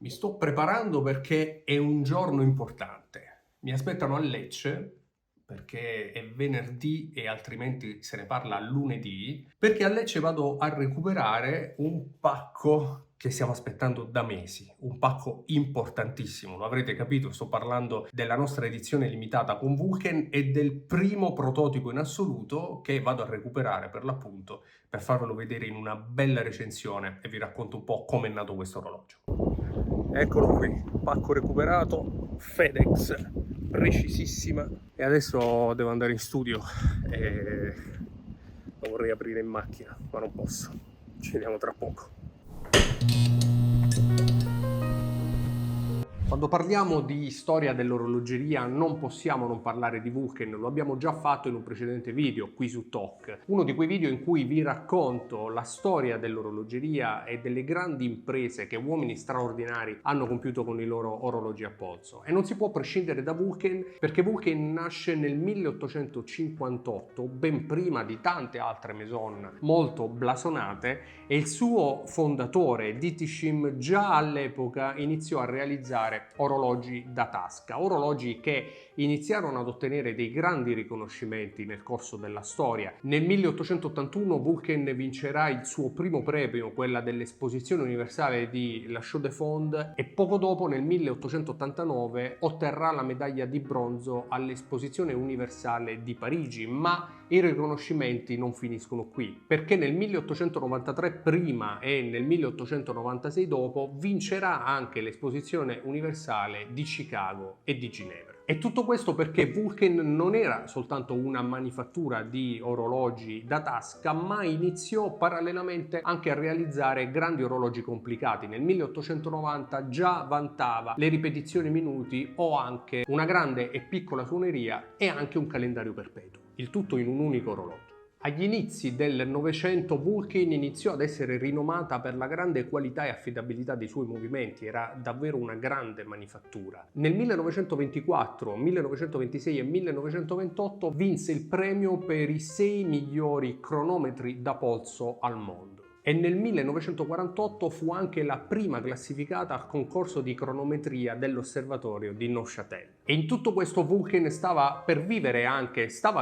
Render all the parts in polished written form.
Mi sto preparando perché è un giorno importante. Mi aspettano a Lecce perché è venerdì e altrimenti se ne parla lunedì, perché a Lecce vado a recuperare un pacco che stiamo aspettando da mesi, un pacco importantissimo, lo avrete capito, sto parlando della nostra edizione limitata con Vulcan e del primo prototipo in assoluto che vado a recuperare per l'appunto per farvelo vedere in una bella recensione e vi racconto un po' come è nato questo orologio. Eccolo qui, pacco recuperato, FedEx, precisissima. E adesso devo andare in studio e lo vorrei aprire in macchina, ma non posso. Ci vediamo tra poco. Quando parliamo di storia dell'orologeria non possiamo non parlare di Vulcan, lo abbiamo già fatto in un precedente video qui su Talk, uno di quei video in cui vi racconto la storia dell'orologeria e delle grandi imprese che uomini straordinari hanno compiuto con i loro orologi a polso. E non si può prescindere da Vulcan perché Vulcan nasce nel 1858, ben prima di tante altre maison molto blasonate, e il suo fondatore Ditishim già all'epoca iniziò a realizzare orologi da tasca, orologi che iniziarono ad ottenere dei grandi riconoscimenti nel corso della storia. Nel 1881 Vulcan vincerà il suo primo premio, quella dell'Esposizione Universale di La Chaux de Fonds, e poco dopo, nel 1889, otterrà la medaglia di bronzo all'Esposizione Universale di Parigi. Ma i riconoscimenti non finiscono qui, perché nel 1893 prima e nel 1896 dopo vincerà anche l'Esposizione Universale di Chicago e di Ginevra. E tutto questo perché Vulcan non era soltanto una manifattura di orologi da tasca, ma iniziò parallelamente anche a realizzare grandi orologi complicati. Nel 1890 già vantava le ripetizioni minuti o anche una grande e piccola suoneria e anche un calendario perpetuo, il tutto in un unico orologio. Agli inizi del Novecento Vulcan iniziò ad essere rinomata per la grande qualità e affidabilità dei suoi movimenti, era davvero una grande manifattura. Nel 1924, 1926 e 1928 vinse il premio per i 6 migliori cronometri da polso al mondo. E nel 1948 fu anche la prima classificata al concorso di cronometria dell'osservatorio di Neuchâtel. E in tutto questo Vulcan stava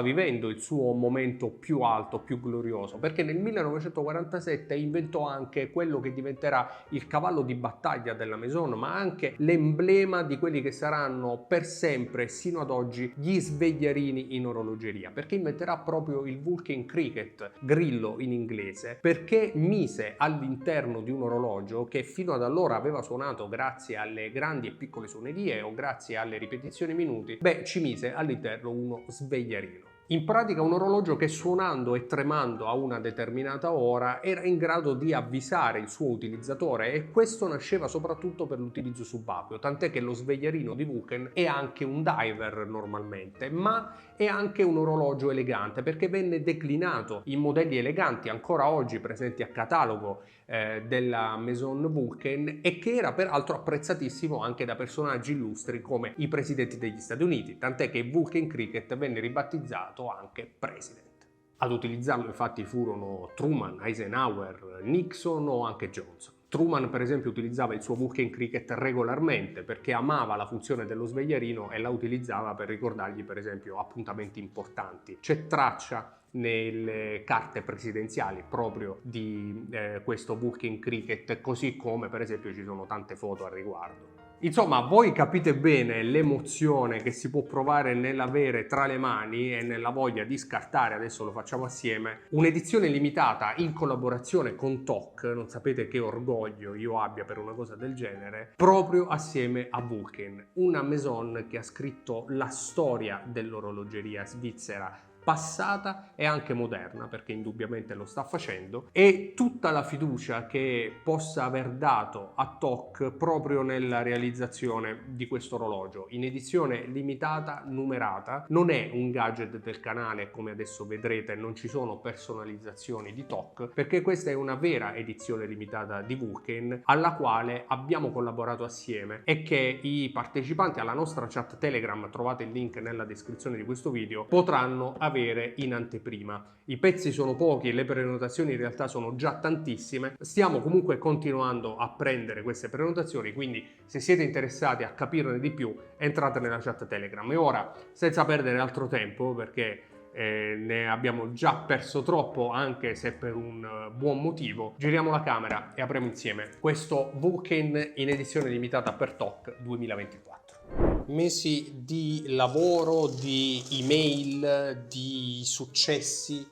vivendo il suo momento più alto, più glorioso, perché nel 1947 inventò anche quello che diventerà il cavallo di battaglia della Maison, ma anche l'emblema di quelli che saranno per sempre, sino ad oggi, gli svegliarini in orologeria, perché inventerà proprio il Vulcan Cricket, grillo in inglese, perché mise all'interno di un orologio che fino ad allora aveva suonato grazie alle grandi e piccole suonerie o grazie alle ripetizioni minuti, ci mise all'interno uno svegliarino. In pratica un orologio che suonando e tremando a una determinata ora era in grado di avvisare il suo utilizzatore, e questo nasceva soprattutto per l'utilizzo subacqueo, tant'è che lo svegliarino di Vulcan è anche un diver normalmente, ma è anche un orologio elegante perché venne declinato in modelli eleganti ancora oggi presenti a catalogo della Maison Vulcan, e che era peraltro apprezzatissimo anche da personaggi illustri come i presidenti degli Stati Uniti, tant'è che Vulcan Cricket venne ribattezzato anche President. Ad utilizzarlo infatti furono Truman, Eisenhower, Nixon o anche Johnson. Truman per esempio utilizzava il suo Vulcan Cricket regolarmente perché amava la funzione dello svegliarino e la utilizzava per ricordargli per esempio appuntamenti importanti. C'è traccia nelle carte presidenziali proprio di questo Vulcan Cricket, così come per esempio ci sono tante foto al riguardo. Insomma, voi capite bene l'emozione che si può provare nell'avere tra le mani e nella voglia di scartare, adesso lo facciamo assieme, un'edizione limitata in collaborazione con TOC, non sapete che orgoglio io abbia per una cosa del genere, proprio assieme a Vulcan, una maison che ha scritto la storia dell'orologeria svizzera passata e anche moderna, perché indubbiamente lo sta facendo, e tutta la fiducia che possa aver dato a TOC proprio nella realizzazione di questo orologio in edizione limitata numerata. Non è un gadget del canale, come adesso vedrete, non ci sono personalizzazioni di TOC, perché questa è una vera edizione limitata di Vulcan alla quale abbiamo collaborato assieme e che i partecipanti alla nostra chat Telegram, trovate il link nella descrizione di questo video, potranno avere avere in anteprima. I pezzi sono pochi e le prenotazioni in realtà sono già tantissime. Stiamo comunque continuando a prendere queste prenotazioni, quindi se siete interessati a capirne di più entrate nella chat Telegram. E ora, senza perdere altro tempo, perché ne abbiamo già perso troppo, anche se per un buon motivo, giriamo la camera e apriamo insieme questo Vulcan in edizione limitata per TOC 2024. Mesi di lavoro, di email, di successi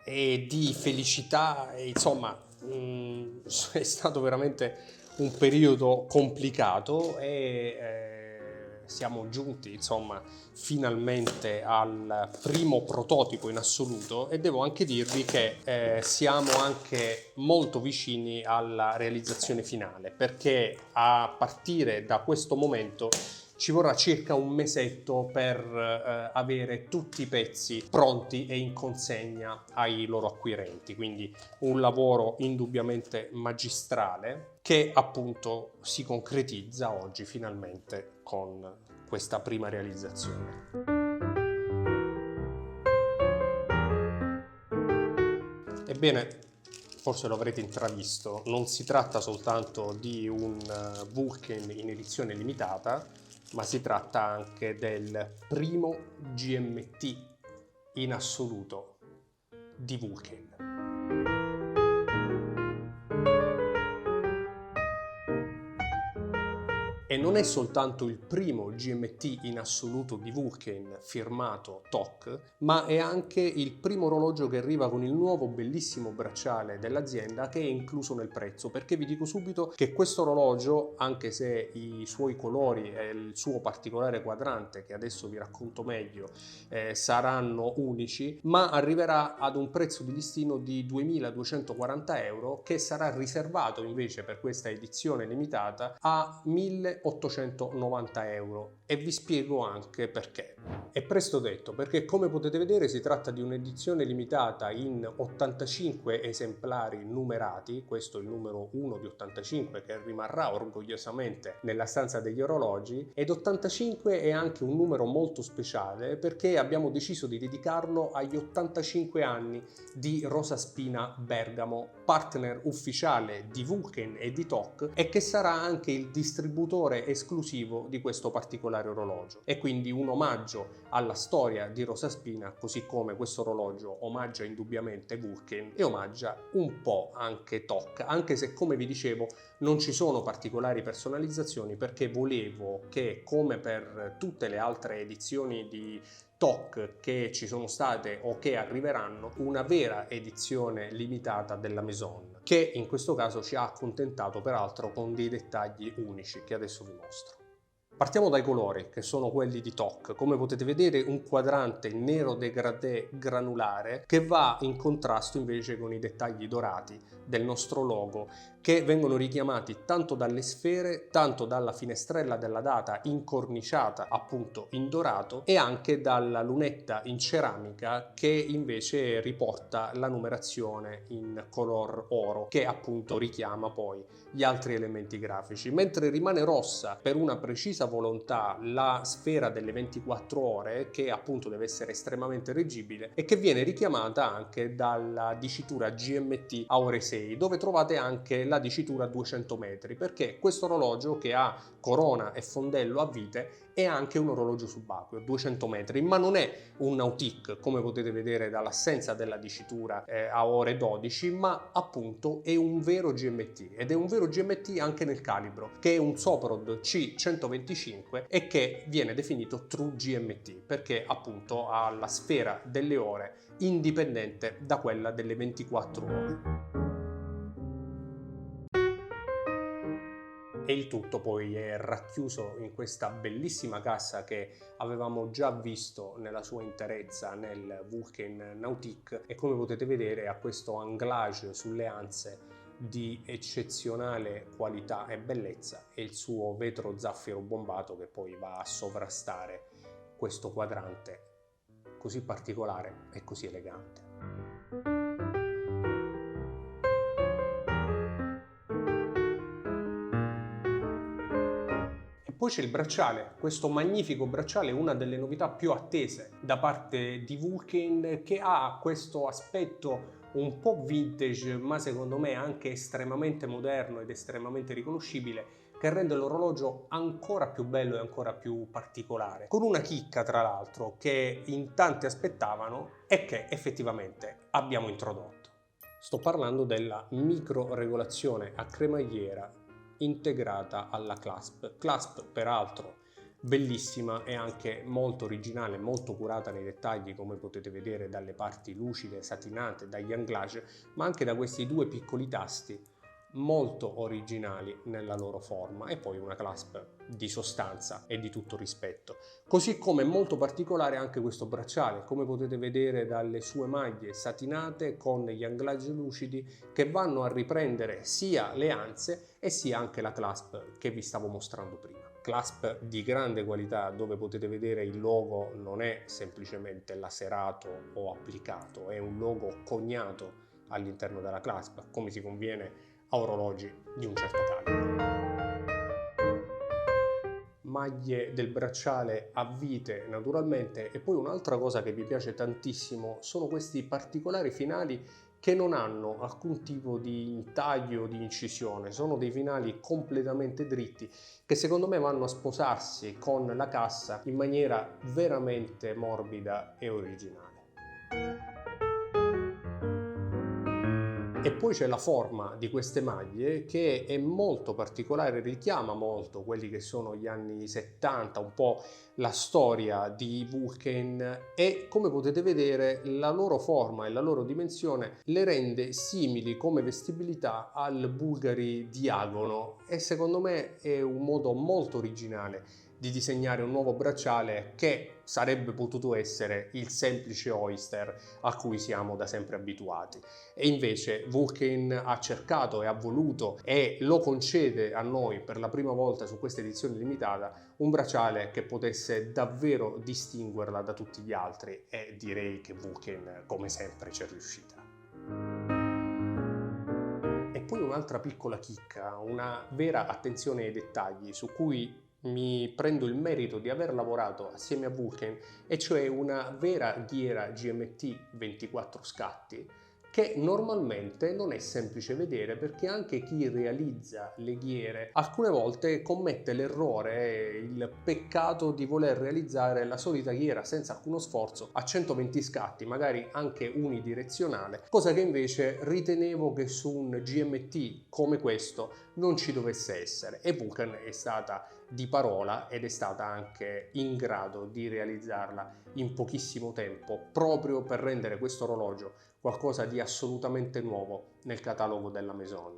e di felicità, e insomma è stato veramente un periodo complicato e siamo giunti insomma finalmente al primo prototipo in assoluto, e devo anche dirvi che siamo anche molto vicini alla realizzazione finale, perché a partire da questo momento ci vorrà circa un mesetto per avere tutti i pezzi pronti e in consegna ai loro acquirenti, quindi un lavoro indubbiamente magistrale che appunto si concretizza oggi finalmente con questa prima realizzazione. Ebbene, forse lo avrete intravisto, non si tratta soltanto di un Vulcan in edizione limitata, ma si tratta anche del primo GMT in assoluto di Vulcan. E non è soltanto il primo GMT in assoluto di Vulcan firmato TOC, ma è anche il primo orologio che arriva con il nuovo bellissimo bracciale dell'azienda, che è incluso nel prezzo, perché vi dico subito che questo orologio, anche se i suoi colori e il suo particolare quadrante, che adesso vi racconto meglio, saranno unici, ma arriverà ad un prezzo di listino di 2.240 euro, che sarà riservato invece per questa edizione limitata a 1.890 euro, e vi spiego anche perché. È presto detto, perché come potete vedere si tratta di un'edizione limitata in 85 esemplari numerati, questo è il numero 1 di 85 che rimarrà orgogliosamente nella stanza degli orologi, ed 85 è anche un numero molto speciale perché abbiamo deciso di dedicarlo agli 85 anni di Rosa Spina Bergamo, partner ufficiale di Vulcan e di TOC, e che sarà anche il distributore esclusivo di questo particolare orologio. E quindi un omaggio alla storia di Rosa Spina, così come questo orologio omaggia indubbiamente Vulcan e omaggia un po' anche TOC, anche se, come vi dicevo, non ci sono particolari personalizzazioni, perché volevo che, come per tutte le altre edizioni di TOC che ci sono state o che arriveranno, una vera edizione limitata della Maison, che in questo caso ci ha accontentato peraltro con dei dettagli unici che adesso vi mostro. Partiamo dai colori, che sono quelli di TOC. Come potete vedere, un quadrante nero degradé granulare che va in contrasto invece con i dettagli dorati del nostro logo, che vengono richiamati tanto dalle sfere, tanto dalla finestrella della data incorniciata appunto in dorato, e anche dalla lunetta in ceramica che invece riporta la numerazione in color oro, che appunto richiama poi gli altri elementi grafici, mentre rimane rossa per una precisa volontà la sfera delle 24 ore, che appunto deve essere estremamente reggibile e che viene richiamata anche dalla dicitura GMT a ore 6, dove trovate anche la dicitura 200 metri, perché questo orologio, che ha corona e fondello a vite, è anche un orologio subacqueo, 200 metri, ma non è un nautique, come potete vedere dall'assenza della dicitura a ore 12, ma appunto è un vero GMT, ed è un vero GMT anche nel calibro, che è un Soprod C125 e che viene definito True GMT, perché appunto ha la sfera delle ore indipendente da quella delle 24 ore. E il tutto poi è racchiuso in questa bellissima cassa che avevamo già visto nella sua interezza nel Vulcan Nautique, e come potete vedere ha questo anglage sulle anse di eccezionale qualità e bellezza, e il suo vetro zaffiro bombato che poi va a sovrastare questo quadrante così particolare e così elegante. Poi c'è il bracciale, questo magnifico bracciale, una delle novità più attese da parte di Vulcain, che ha questo aspetto un po' vintage, ma secondo me anche estremamente moderno ed estremamente riconoscibile, che rende l'orologio ancora più bello e ancora più particolare. Con una chicca, tra l'altro, che in tanti aspettavano e che effettivamente abbiamo introdotto. Sto parlando della microregolazione a cremagliera integrata alla clasp peraltro bellissima e anche molto originale, molto curata nei dettagli, come potete vedere dalle parti lucide, satinate, dagli anglage, ma anche da questi due piccoli tasti molto originali nella loro forma, e poi una clasp di sostanza e di tutto rispetto. Così come molto particolare anche questo bracciale, come potete vedere dalle sue maglie satinate con gli anglage lucidi che vanno a riprendere sia le anse e sia anche la clasp che vi stavo mostrando prima. Clasp di grande qualità, dove potete vedere il logo non è semplicemente laserato o applicato, è un logo coniato all'interno della clasp, come si conviene a orologi di un certo calibro. Maglie del bracciale a vite naturalmente, e poi un'altra cosa che mi piace tantissimo sono questi particolari finali che non hanno alcun tipo di intaglio o di incisione, sono dei finali completamente dritti che secondo me vanno a sposarsi con la cassa in maniera veramente morbida e originale. E poi c'è la forma di queste maglie che è molto particolare, richiama molto quelli che sono gli anni 70, un po' la storia di Vulcain, e come potete vedere la loro forma e la loro dimensione le rende simili come vestibilità al Bulgari Diagono, e secondo me è un modo molto originale di disegnare un nuovo bracciale che sarebbe potuto essere il semplice Oyster a cui siamo da sempre abituati. E invece Vulcain ha cercato e ha voluto e lo concede a noi per la prima volta su questa edizione limitata un bracciale che potesse davvero distinguerla da tutti gli altri, e direi che Vulcain come sempre ci è riuscita. E poi un'altra piccola chicca, una vera attenzione ai dettagli su cui mi prendo il merito di aver lavorato assieme a Vulcain, e cioè una vera ghiera GMT 24 scatti che normalmente non è semplice vedere, perché anche chi realizza le ghiere alcune volte commette l'errore e il peccato di voler realizzare la solita ghiera senza alcuno sforzo a 120 scatti, magari anche unidirezionale, cosa che invece ritenevo che su un GMT come questo non ci dovesse essere, e Vulcain è stata di parola ed è stata anche in grado di realizzarla in pochissimo tempo, proprio per rendere questo orologio qualcosa di assolutamente nuovo nel catalogo della Maison.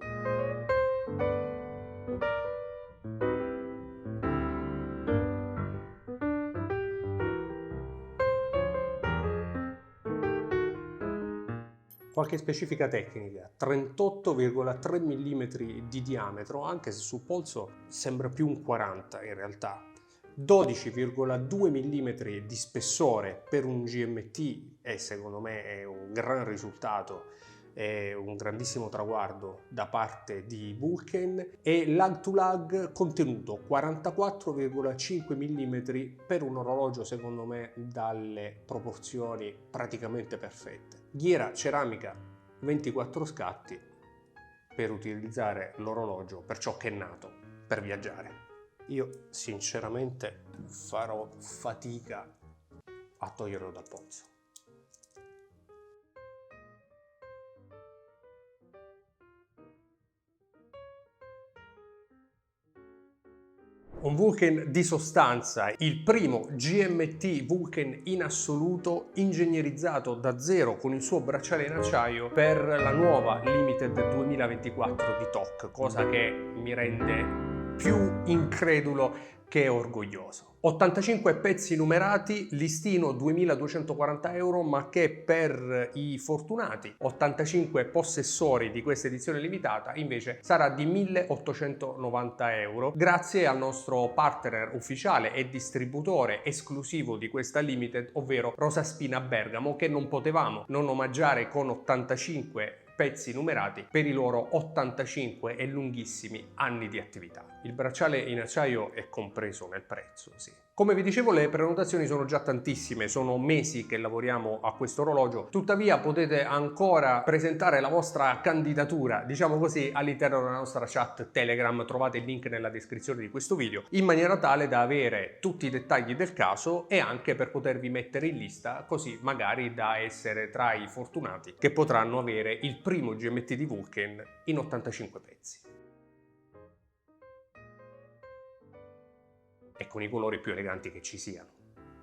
Qualche specifica tecnica: 38,3 mm di diametro, anche se sul polso sembra più un 40 in realtà. 12,2 mm di spessore per un GMT, e secondo me è un gran risultato, è un grandissimo traguardo da parte di Vulcain. E lag to lag contenuto 44,5 mm per un orologio secondo me dalle proporzioni praticamente perfette. Ghiera ceramica 24 scatti per utilizzare l'orologio per ciò che è nato, per viaggiare. Io sinceramente farò fatica a toglierlo dal polso. Un Vulcain di sostanza, il primo GMT Vulcain in assoluto, ingegnerizzato da zero con il suo bracciale in acciaio per la nuova Limited 2024 di TOC, cosa che mi rende più incredulo che orgoglioso. 85 pezzi numerati, listino 2.240 euro, ma che per i fortunati 85 possessori di questa edizione limitata invece sarà di 1.890 euro, grazie al nostro partner ufficiale e distributore esclusivo di questa Limited, ovvero Rosaspina Bergamo, che non potevamo non omaggiare con 85 pezzi numerati per i loro 85 e lunghissimi anni di attività. Il bracciale in acciaio è compreso nel prezzo, sì. Come vi dicevo, le prenotazioni sono già tantissime, sono mesi che lavoriamo a questo orologio, tuttavia potete ancora presentare la vostra candidatura, diciamo così, all'interno della nostra chat Telegram, trovate il link nella descrizione di questo video, in maniera tale da avere tutti i dettagli del caso e anche per potervi mettere in lista, così magari da essere tra i fortunati che potranno avere il primo GMT di Vulcan in 85 pezzi. E con i colori più eleganti che ci siano.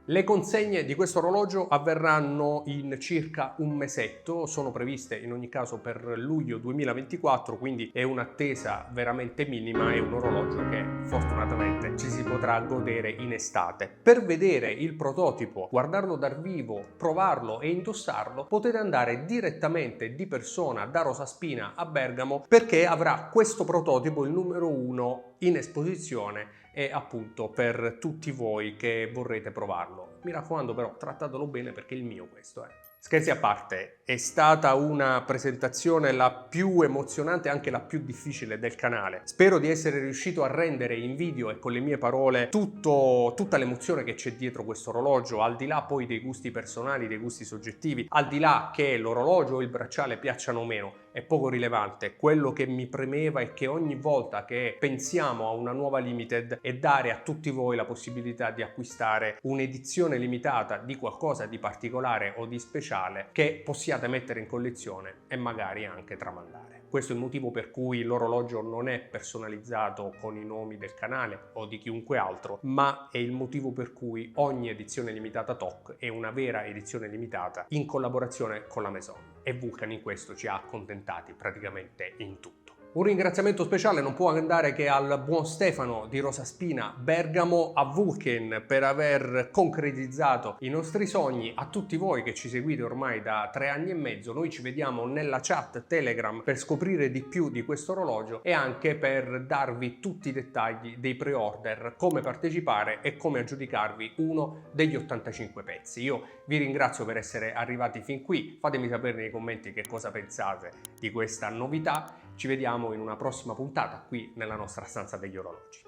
Le consegne di questo orologio avverranno in circa un mesetto, sono previste in ogni caso per luglio 2024, quindi è un'attesa veramente minima, è un orologio che fortunatamente ci si potrà godere in estate. Per vedere il prototipo, guardarlo dal vivo, provarlo e indossarlo, potete andare direttamente di persona da Rosaspina a Bergamo, perché avrà questo prototipo, il numero 1, in esposizione e appunto per tutti voi che vorrete provarlo. Mi raccomando però, trattatelo bene perché è il mio questo, Scherzi a parte, è stata una presentazione la più emozionante e anche la più difficile del canale. Spero di essere riuscito a rendere in video e con le mie parole tutta l'emozione che c'è dietro questo orologio, al di là poi dei gusti personali, dei gusti soggettivi, al di là che l'orologio o il bracciale piacciono o meno, è poco rilevante. Quello che mi premeva è che ogni volta che pensiamo a una nuova limited è dare a tutti voi la possibilità di acquistare un'edizione limitata di qualcosa di particolare o di speciale che possiate mettere in collezione e magari anche tramandare. Questo è il motivo per cui l'orologio non è personalizzato con i nomi del canale o di chiunque altro, ma è il motivo per cui ogni edizione limitata TOC è una vera edizione limitata in collaborazione con la Maison. E Vulcan in questo ci ha accontentati praticamente in tutto. Un ringraziamento speciale non può andare che al buon Stefano di Rosaspina Bergamo, a Vulcan per aver concretizzato i nostri sogni, a tutti voi che ci seguite ormai da 3 anni e mezzo. Noi ci vediamo nella chat Telegram per scoprire di più di questo orologio e anche per darvi tutti i dettagli dei pre-order, come partecipare e come aggiudicarvi uno degli 85 pezzi. Io vi ringrazio per essere arrivati fin qui, fatemi sapere nei commenti che cosa pensate di questa novità. Ci vediamo in una prossima puntata qui nella nostra stanza degli orologi.